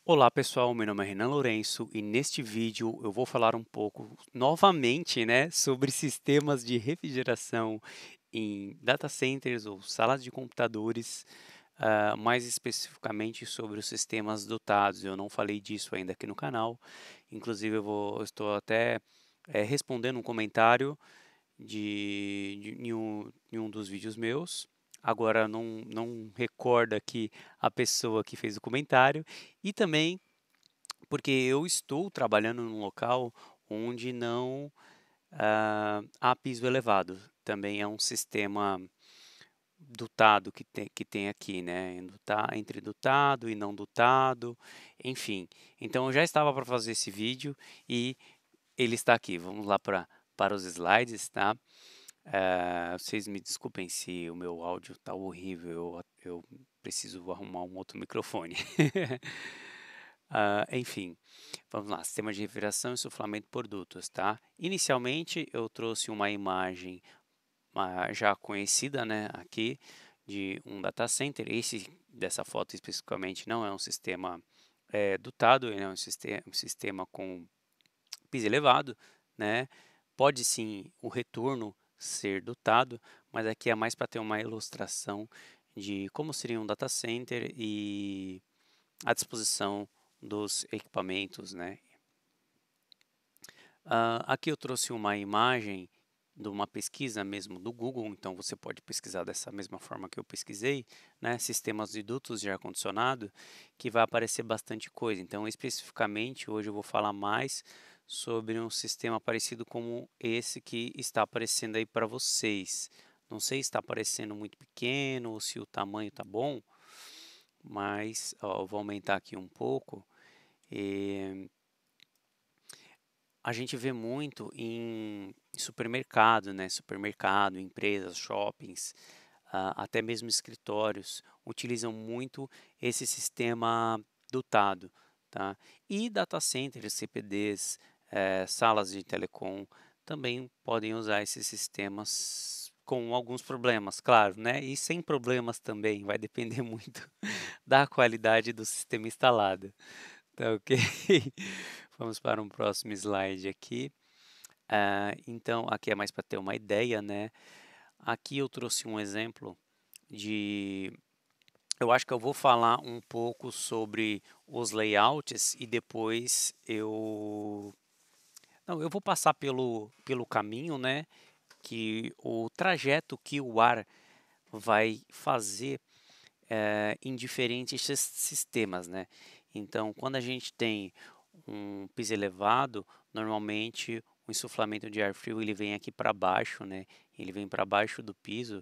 Olá pessoal, meu nome é Renan Lourenço e neste vídeo eu vou falar um pouco novamente, né, sobre sistemas de refrigeração em data centers ou salas de computadores, mais especificamente sobre os sistemas dotados. Eu não falei disso ainda aqui no canal, inclusive eu estou até respondendo um comentário em um dos vídeos meus. Agora não recordo aqui a pessoa que fez o comentário e também porque eu estou trabalhando num local onde não há piso elevado. Também é um sistema dotado que tem aqui, né? Entre dotado e não dotado, enfim. Então eu já estava para fazer esse vídeo e ele está aqui. Vamos lá para os slides, tá? Vocês me desculpem se o meu áudio está horrível, eu preciso arrumar um outro microfone. Enfim, vamos lá, sistema de refrigeração e suflamento por dutos, tá? Inicialmente eu trouxe uma imagem já conhecida, né, aqui de um data center. Esse dessa foto especificamente não é um sistema dotado, ele é um sistema com piso elevado, né? Pode sim o retorno ser dotado, mas aqui é mais para ter uma ilustração de como seria um data center e a disposição dos equipamentos, né? Aqui eu trouxe uma imagem de uma pesquisa mesmo do Google, então você pode pesquisar dessa mesma forma que eu pesquisei, né? Sistemas de dutos de ar-condicionado, que vai aparecer bastante coisa. Então, especificamente, hoje eu vou falar mais sobre um sistema parecido como esse que está aparecendo aí para vocês. Não sei se está aparecendo muito pequeno ou se o tamanho está bom, mas ó, eu vou aumentar aqui um pouco. A gente vê muito em supermercado, né? Supermercado, empresas, shoppings, até mesmo escritórios, utilizam muito esse sistema dotado, tá? E data centers, CPDs, salas de telecom também podem usar esses sistemas com alguns problemas, claro, né? E sem problemas também, vai depender muito da qualidade do sistema instalado. Tá ok? Vamos para um próximo slide aqui. Então, aqui é mais para ter uma ideia, né? Aqui eu trouxe um exemplo de. Eu acho que eu vou falar um pouco sobre os layouts e depois eu. Não, eu vou passar pelo caminho, né? Que o trajeto que o ar vai fazer em diferentes sistemas, né? Então, quando a gente tem um piso elevado, normalmente o insuflamento de ar frio ele vem aqui para baixo, né? Ele vem para baixo do piso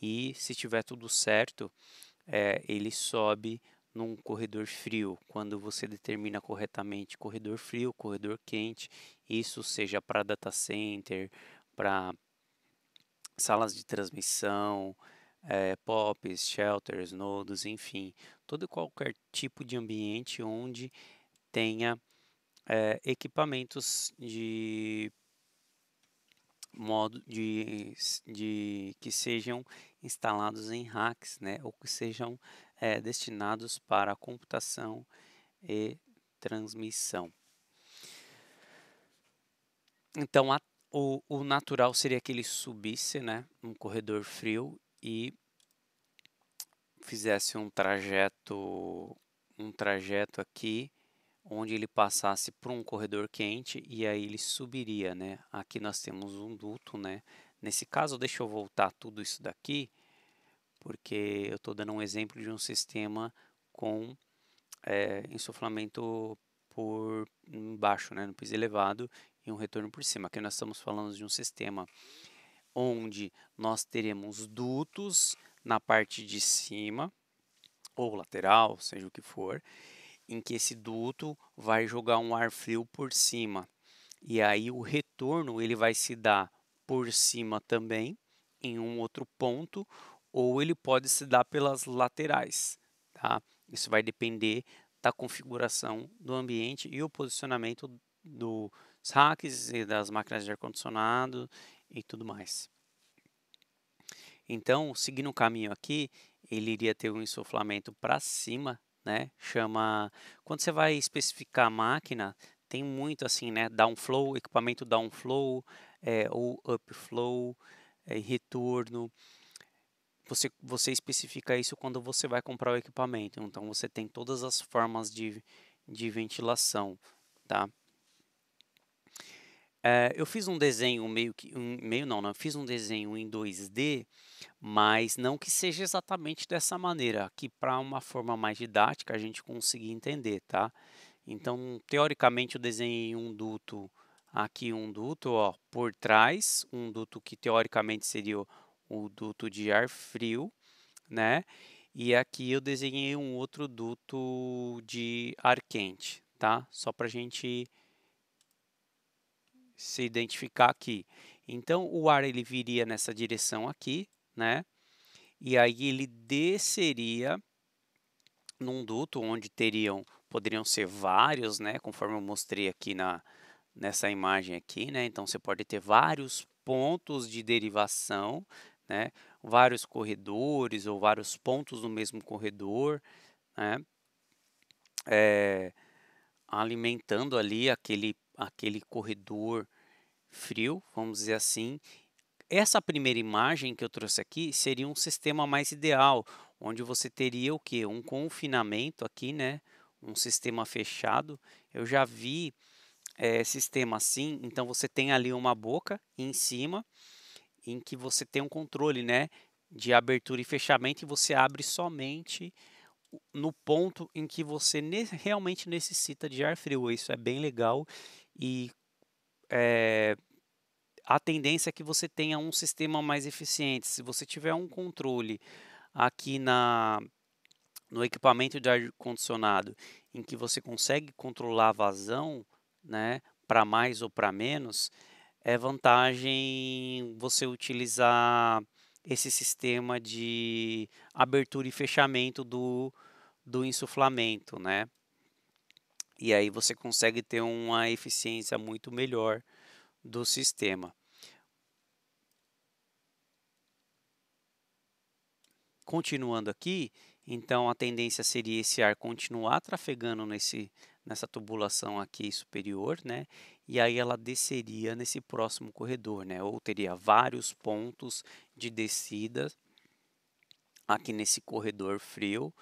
e se tiver tudo certo, ele sobe num corredor frio. Quando você determina corretamente corredor frio, corredor quente, isso seja para data center, para salas de transmissão, POPs, shelters, nodos, enfim, todo e qualquer tipo de ambiente onde tenha equipamentos de modo de que sejam instalados em racks, né, ou que sejam destinados para computação e transmissão. Então, o natural seria que ele subisse, né, um corredor frio e fizesse um trajeto aqui onde ele passasse por um corredor quente e aí ele subiria, né? Aqui nós temos um duto, né? Nesse caso, deixa eu voltar tudo isso daqui, porque eu estou dando um exemplo de um sistema com insuflamento por embaixo, né? No piso elevado e um retorno por cima. Aqui nós estamos falando de um sistema onde nós teremos dutos na parte de cima ou lateral, seja o que for, em que esse duto vai jogar um ar frio por cima. E aí o retorno ele vai se dar por cima também, em um outro ponto, ou ele pode se dar pelas laterais, tá? Isso vai depender da configuração do ambiente e o posicionamento dos racks e das máquinas de ar-condicionado e tudo mais. Então, seguindo o caminho aqui, ele iria ter um insuflamento para cima, né? Quando você vai especificar a máquina, tem muito assim, né? Downflow, equipamento downflow, ou upflow, retorno. Você especifica isso quando você vai comprar o equipamento. Então você tem todas as formas de ventilação, tá? Eu fiz um desenho meio não, né? Fiz um desenho em 2D, mas não que seja exatamente dessa maneira, aqui para uma forma mais didática a gente conseguir entender, tá? Então, teoricamente, eu desenhei um duto aqui, um duto, ó, por trás, um duto que teoricamente seria o duto de ar frio, né? E aqui eu desenhei um outro duto de ar quente, tá? Só para a gente se identificar aqui. Então, o ar ele viria nessa direção aqui, né? E aí ele desceria num duto onde poderiam ser vários, né? Conforme eu mostrei aqui nessa imagem aqui, né? Então você pode ter vários pontos de derivação, né? Vários corredores ou vários pontos no mesmo corredor, né? Alimentando ali aquele corredor frio, vamos dizer assim. Essa primeira imagem que eu trouxe aqui seria um sistema mais ideal, onde você teria o que? Um confinamento aqui, né? Um sistema fechado. Eu já vi sistema assim, então você tem ali uma boca em cima, em que você tem um controle, né? De abertura e fechamento, e você abre somente no ponto em que você realmente necessita de ar frio. Isso é bem legal e eh, a tendência é que você tenha um sistema mais eficiente. Se você tiver um controle aqui no equipamento de ar-condicionado, em que você consegue controlar a vazão, né, para mais ou para menos, é vantagem você utilizar esse sistema de abertura e fechamento do insuflamento, né? E aí você consegue ter uma eficiência muito melhor do sistema. Continuando aqui, então a tendência seria esse ar continuar trafegando nessa tubulação aqui superior, né? E aí ela desceria nesse próximo corredor, né? Ou teria vários pontos de descida aqui nesse corredor frio,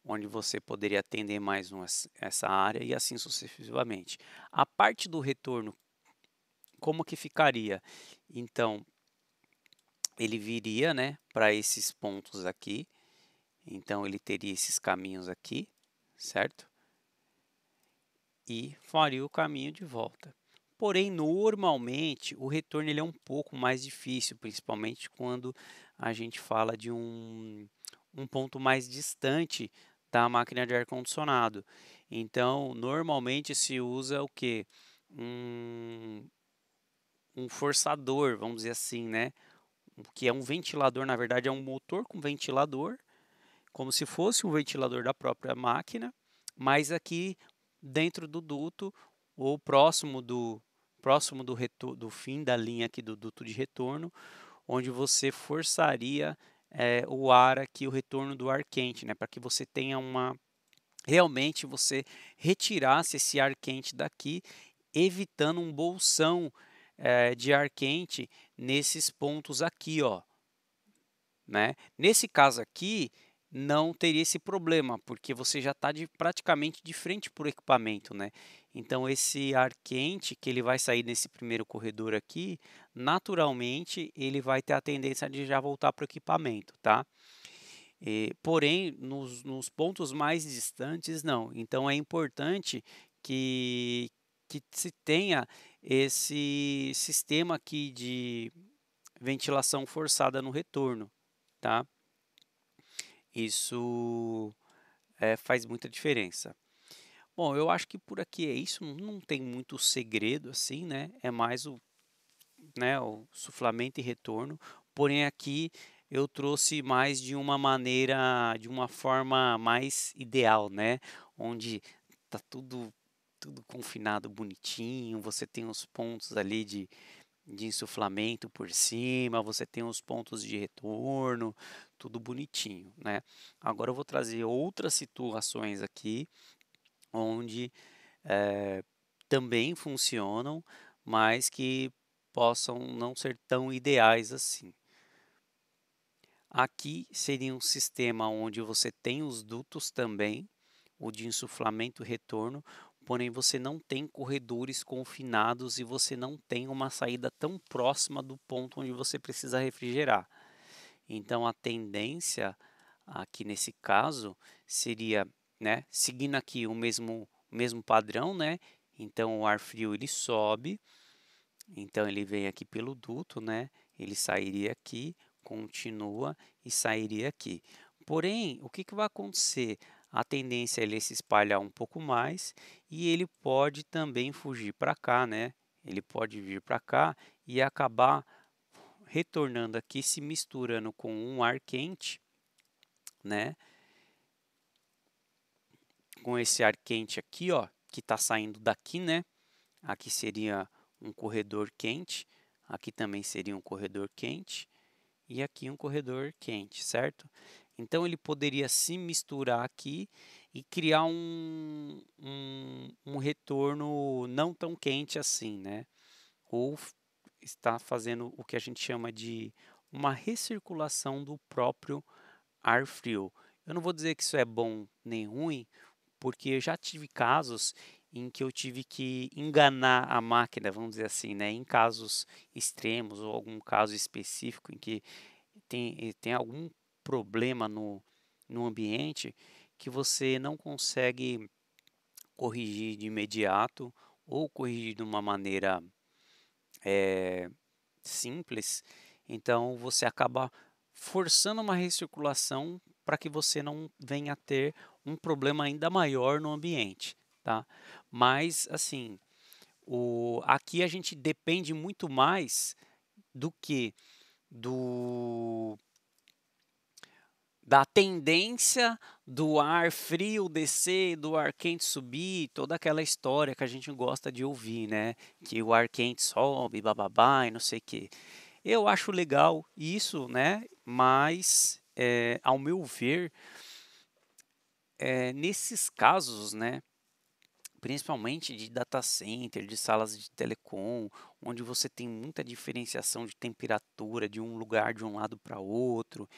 onde você poderia atender mais essa área e assim sucessivamente. A parte do retorno, como que ficaria? Então, ele viria, né, para esses pontos aqui. Então ele teria esses caminhos aqui, certo? E faria o caminho de volta. Porém, normalmente, o retorno ele é um pouco mais difícil, principalmente quando a gente fala de um ponto mais distante da máquina de ar-condicionado. Então, normalmente se usa o que? Um, um forçador, vamos dizer assim, né? O que é um ventilador, na verdade, é um motor com ventilador, como se fosse um ventilador da própria máquina, mas aqui dentro do duto ou próximo do fim da linha aqui do duto de retorno, onde você forçaria o ar aqui, o retorno do ar quente, né, para que você tenha realmente você retirasse esse ar quente daqui, evitando um bolsão de ar quente nesses pontos aqui, ó, né? Nesse caso aqui, não teria esse problema, porque você já está praticamente de frente para o equipamento, né? Então, esse ar quente que ele vai sair nesse primeiro corredor aqui, naturalmente, ele vai ter a tendência de já voltar para o equipamento, tá? Porém, nos pontos mais distantes, não. Então, é importante que se tenha esse sistema aqui de ventilação forçada no retorno, tá? Isso faz muita diferença. Bom, eu acho que por aqui é isso, não tem muito segredo assim, né? É mais o suflamento e retorno. Porém, aqui eu trouxe mais de uma maneira, de uma forma mais ideal, né? Onde tá tudo confinado bonitinho, você tem os pontos ali de insuflamento por cima, você tem os pontos de retorno, tudo bonitinho, né? Agora eu vou trazer outras situações aqui onde também funcionam, mas que possam não ser tão ideais assim. Aqui seria um sistema onde você tem os dutos também, o de insuflamento e retorno, porém você não tem corredores confinados e você não tem uma saída tão próxima do ponto onde você precisa refrigerar. Então a tendência aqui nesse caso seria, né, seguindo aqui o mesmo padrão, né? Então o ar frio ele sobe, então ele vem aqui pelo duto, né? Ele sairia aqui, continua e sairia aqui. Porém, o que vai acontecer? A tendência é ele se espalhar um pouco mais e ele pode também fugir para cá, né? Ele pode vir para cá e acabar retornando aqui, se misturando com um ar quente, né? Com esse ar quente aqui, ó, que está saindo daqui, né? Aqui seria um corredor quente, aqui também seria um corredor quente e aqui um corredor quente, certo? Então ele poderia se misturar aqui e criar um retorno não tão quente assim, né? Ou está fazendo o que a gente chama de uma recirculação do próprio ar frio. Eu não vou dizer que isso é bom nem ruim, porque eu já tive casos em que eu tive que enganar a máquina, vamos dizer assim, né? Em casos extremos ou algum caso específico em que tem algum problema no ambiente que você não consegue corrigir de imediato ou corrigir de uma maneira simples, então você acaba forçando uma recirculação para que você não venha a ter um problema ainda maior no ambiente, tá? Mas assim, aqui a gente depende muito mais do que do da tendência do ar frio descer, do ar quente subir, toda aquela história que a gente gosta de ouvir, né? Que o ar quente sobe, bababá e não sei o quê. Eu acho legal isso, né? Mas, ao meu ver, nesses casos, né? Principalmente de data center, de salas de telecom, onde você tem muita diferenciação de temperatura de um lugar de um lado para outro,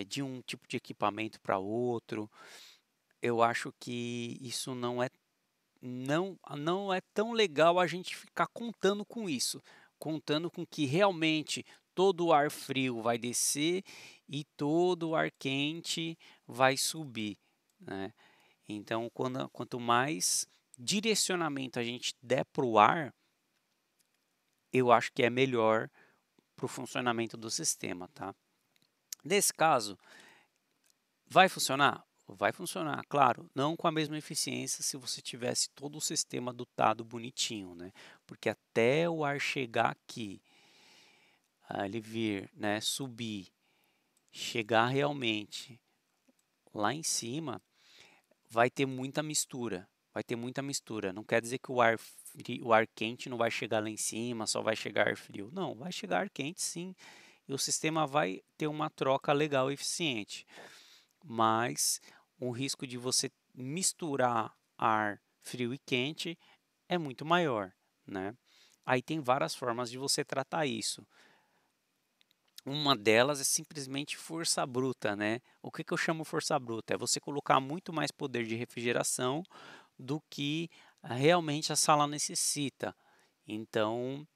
de um tipo de equipamento para outro, eu acho que isso não é tão legal a gente ficar contando com isso, contando com que realmente todo o ar frio vai descer e todo o ar quente vai subir, né. Então quanto mais direcionamento a gente der para o ar, eu acho que é melhor para o funcionamento do sistema, tá. Nesse caso, vai funcionar? Vai funcionar, claro, não com a mesma eficiência se você tivesse todo o sistema dotado bonitinho, né? Porque até o ar chegar aqui, ele vir, né, subir, chegar realmente lá em cima, vai ter muita mistura. Vai ter muita mistura. Não quer dizer que o ar quente não vai chegar lá em cima, só vai chegar ar frio. Não, vai chegar ar quente sim, e o sistema vai ter uma troca legal e eficiente. Mas o risco de você misturar ar frio e quente é muito maior, né? Aí tem várias formas de você tratar isso. Uma delas é simplesmente força bruta, né? O que eu chamo força bruta? É você colocar muito mais poder de refrigeração do que realmente a sala necessita. Então,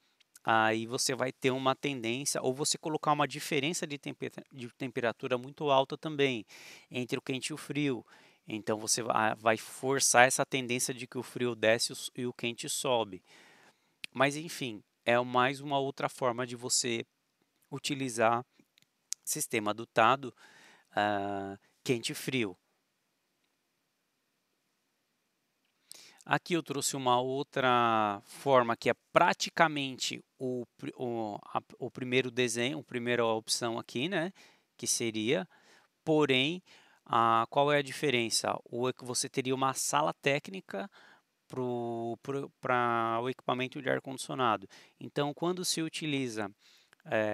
aí você vai ter uma tendência, ou você colocar uma diferença de temperatura muito alta também, entre o quente e o frio. Então você vai forçar essa tendência de que o frio desce e o quente sobe. Mas enfim, é mais uma outra forma de você utilizar sistema adotado quente e frio. Aqui eu trouxe uma outra forma que é praticamente o primeiro desenho, a primeira opção aqui, né? Que seria, porém, qual é a diferença? Ou é que você teria uma sala técnica para o equipamento de ar-condicionado. Então, quando se utiliza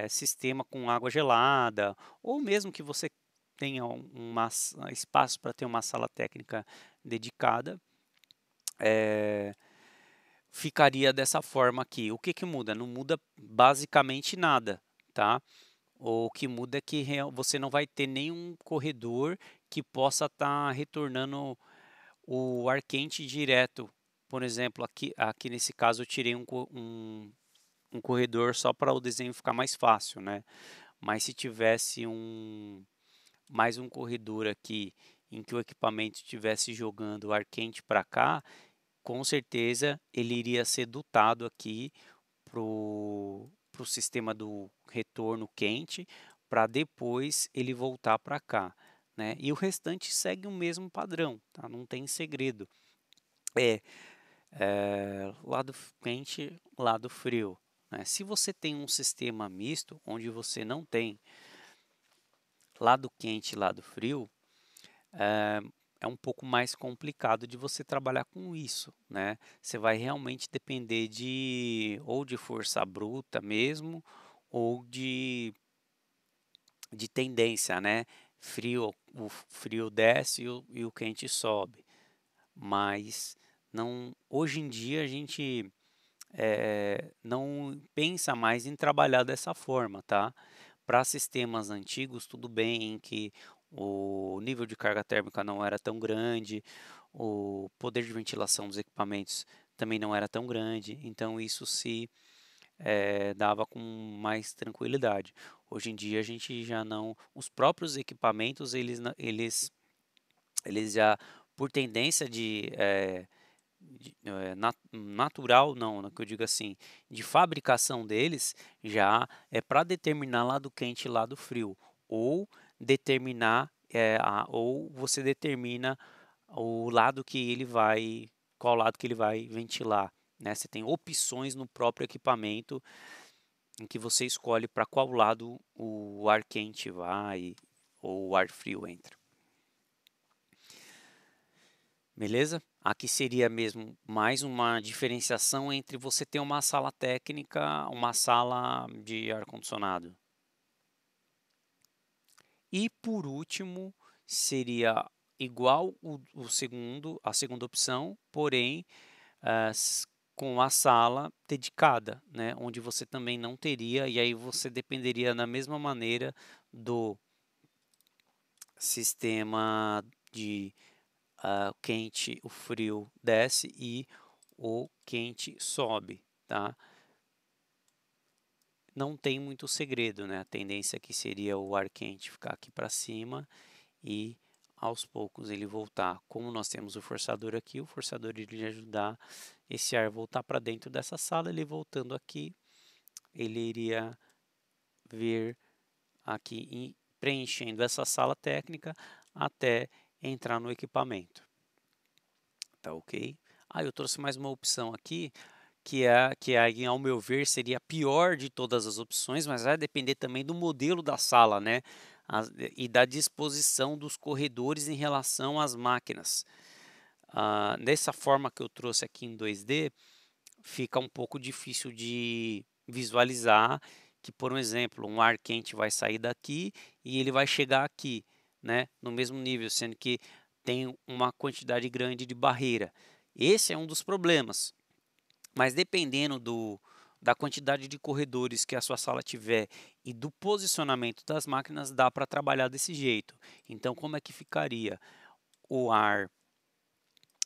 sistema com água gelada, ou mesmo que você tenha espaço para ter uma sala técnica dedicada, ficaria dessa forma aqui. O que que muda? Não muda basicamente nada, tá? O que muda é que você não vai ter nenhum corredor que possa estar retornando o ar quente direto. Por exemplo, aqui nesse caso eu tirei um corredor só para o desenho ficar mais fácil, né? Mas se tivesse mais um corredor aqui em que o equipamento estivesse jogando ar quente para cá, com certeza ele iria ser dotado aqui para o sistema do retorno quente, para depois ele voltar para cá, né? E o restante segue o mesmo padrão, tá? Não tem segredo. É, lado quente, lado frio, né? Se você tem um sistema misto, onde você não tem lado quente e lado frio, é um pouco mais complicado de você trabalhar com isso, né? Você vai realmente depender ou de força bruta mesmo, ou de tendência, né? O frio desce e o quente sobe. Mas não, hoje em dia a gente não pensa mais em trabalhar dessa forma, tá? Para sistemas antigos, tudo bem que o nível de carga térmica não era tão grande, o poder de ventilação dos equipamentos também não era tão grande, então isso se dava com mais tranquilidade. Hoje em dia a gente já não, os próprios equipamentos eles já por tendência natural não, né, que eu digo assim, de fabricação deles, já é para determinar lado quente e lado frio, ou determinar, ou você determina o lado que ele vai, qual lado que ele vai ventilar, né? Você tem opções no próprio equipamento em que você escolhe para qual lado o ar quente vai ou o ar frio entra. Beleza? Aqui seria mesmo mais uma diferenciação entre você ter uma sala técnica, uma sala de ar-condicionado. E por último, seria igual a segunda opção, porém com a sala dedicada, né? Onde você também não teria, e aí você dependeria da mesma maneira do sistema de o quente, o frio desce e o quente sobe, tá? Não tem muito segredo, né? A tendência aqui seria o ar quente ficar aqui para cima e aos poucos ele voltar. Como nós temos o forçador aqui, o forçador iria ajudar esse ar voltar para dentro dessa sala, ele voltando aqui, ele iria vir aqui e preenchendo essa sala técnica até entrar no equipamento. Tá ok? Eu trouxe mais uma opção aqui, que ao meu ver seria a pior de todas as opções, mas vai depender também do modelo da sala, né? E da disposição dos corredores em relação às máquinas. Dessa forma que eu trouxe aqui em 2D, fica um pouco difícil de visualizar que, por um exemplo, um ar quente vai sair daqui e ele vai chegar aqui, né? No mesmo nível, sendo que tem uma quantidade grande de barreira. Esse é um dos problemas. Mas dependendo da quantidade de corredores que a sua sala tiver e do posicionamento das máquinas, dá para trabalhar desse jeito. Então, como é que ficaria? O ar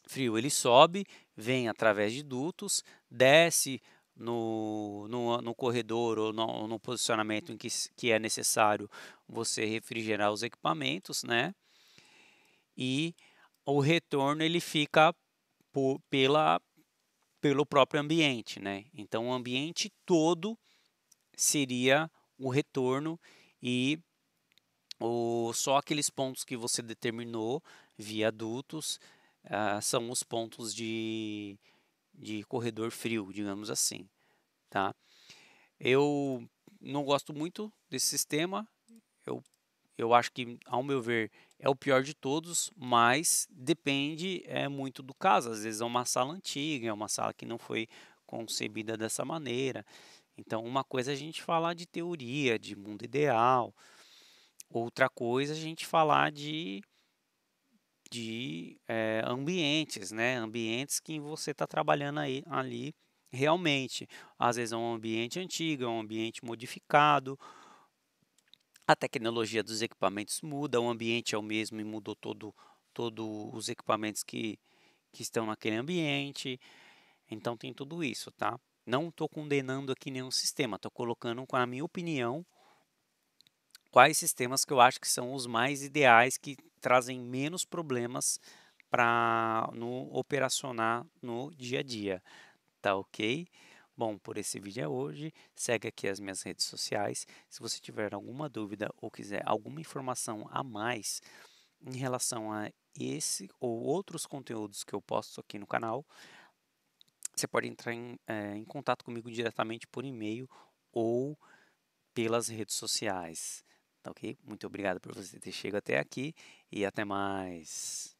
frio ele sobe, vem através de dutos, desce no corredor ou no posicionamento em que é necessário você refrigerar os equipamentos, né? E o retorno ele fica pelo próprio ambiente, né? Então o ambiente todo seria o retorno e só aqueles pontos que você determinou, viadutos, são os pontos de corredor frio, digamos assim, tá? Eu não gosto muito desse sistema, eu, eu acho que, ao meu ver, é o pior de todos, mas depende muito do caso. Às vezes é uma sala antiga, é uma sala que não foi concebida dessa maneira. Então, uma coisa é a gente falar de teoria, de mundo ideal, outra coisa é a gente falar de ambientes, né? Ambientes que você está trabalhando ali realmente. Às vezes é um ambiente antigo, é um ambiente modificado, a tecnologia dos equipamentos muda, o ambiente é o mesmo e mudou todo os equipamentos que estão naquele ambiente. Então tem tudo isso, tá? Não estou condenando aqui nenhum sistema, estou colocando com a minha opinião quais sistemas que eu acho que são os mais ideais, que trazem menos problemas para no operacionar no dia a dia, tá ok? Bom, por esse vídeo é hoje. Segue aqui as minhas redes sociais. Se você tiver alguma dúvida ou quiser alguma informação a mais em relação a esse ou outros conteúdos que eu posto aqui no canal, você pode entrar em contato comigo diretamente por e-mail ou pelas redes sociais. Tá ok? Muito obrigado por você ter chegado até aqui e até mais.